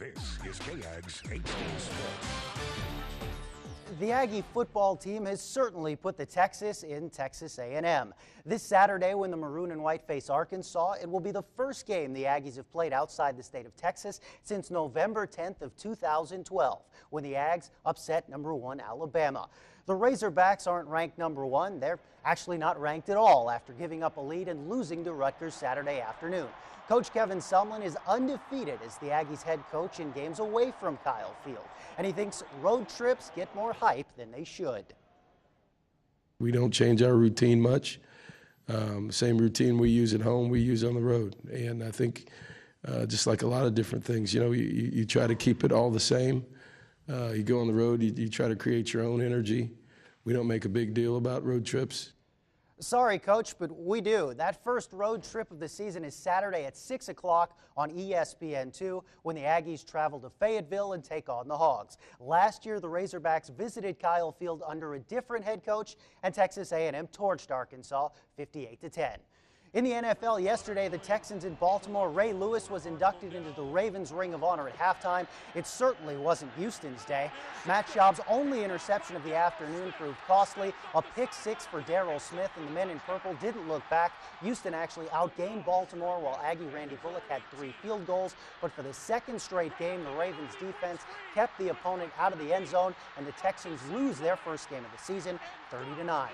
This is KAGS HD Sports. The Aggie football team has certainly put the Texas in Texas A&M. This Saturday, when the Maroon and White face Arkansas, it will be the first game the Aggies have played outside the state of Texas since November 10th of 2012, when the Ags upset #1 Alabama. The Razorbacks aren't ranked #1. They're actually not ranked at all after giving up a lead and losing to Rutgers Saturday afternoon. Coach Kevin Sumlin is undefeated as the Aggies head coach in games away from Kyle Field, and he thinks road trips get more hype than they should. We don't change our routine much. Same routine we use at home, we use on the road. And I think just like a lot of different things, you try to keep it all the same. You go on the road, you try to create your own energy. We don't make a big deal about road trips. Sorry, Coach, but we do. That first road trip of the season is Saturday at 6 o'clock on ESPN2 when the Aggies travel to Fayetteville and take on the Hogs. Last year, the Razorbacks visited Kyle Field under a different head coach, and Texas A&M torched Arkansas 58-10. In the NFL yesterday, the Texans in Baltimore, Ray Lewis was inducted into the Ravens Ring of Honor at halftime. It certainly wasn't Houston's day. Matt Schaub's only interception of the afternoon proved costly. A pick-6 for Darrell Smith, and the men in purple didn't look back. Houston actually outgained Baltimore, while Aggie Randy Bullock had 3 field goals. But for the second straight game, the Ravens defense kept the opponent out of the end zone, and the Texans lose their first game of the season, 30-9.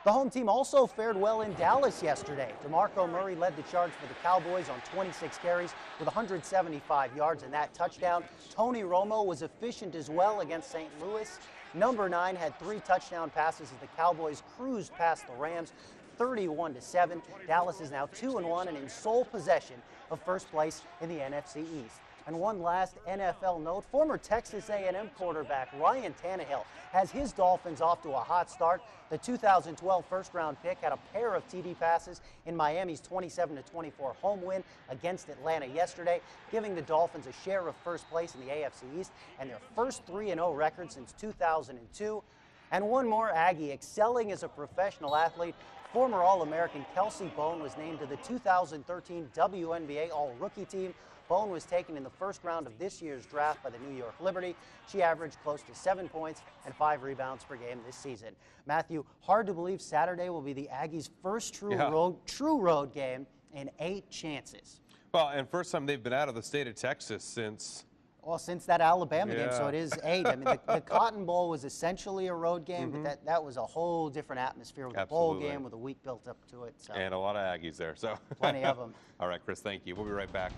The home team also fared well in Dallas yesterday. DeMarco Murray led the charge for the Cowboys on 26 carries with 175 yards and that touchdown. Tony Romo was efficient as well against St. Louis. Number 9 had 3 touchdown passes as the Cowboys cruised past the Rams 31-7. Dallas is now 2-1 and in sole possession of first place in the NFC East. And one last NFL note, former Texas A&M quarterback Ryan Tannehill has his Dolphins off to a hot start. The 2012 first-round pick had a pair of TD passes in Miami's 27-24 home win against Atlanta yesterday, giving the Dolphins a share of first place in the AFC East and their first 3-0 record since 2002. And one more Aggie excelling as a professional athlete. Former All-American Kelsey Bone was named to the 2013 WNBA All-Rookie team. Bone was taken in the first round of this year's draft by the New York Liberty. She averaged close to 7 points and 5 rebounds per game this season. Matthew, hard to believe Saturday will be the Aggies' first true road game in 8 chances. Well, and first time they've been out of the state of Texas since... Well, since that Alabama game, so it is 8. I mean, the Cotton Bowl was essentially a road game, but that was a whole different atmosphere with a bowl game with a week built up to it. So. And a lot of Aggies there. So plenty of them. All right, Chris, thank you. We'll be right back.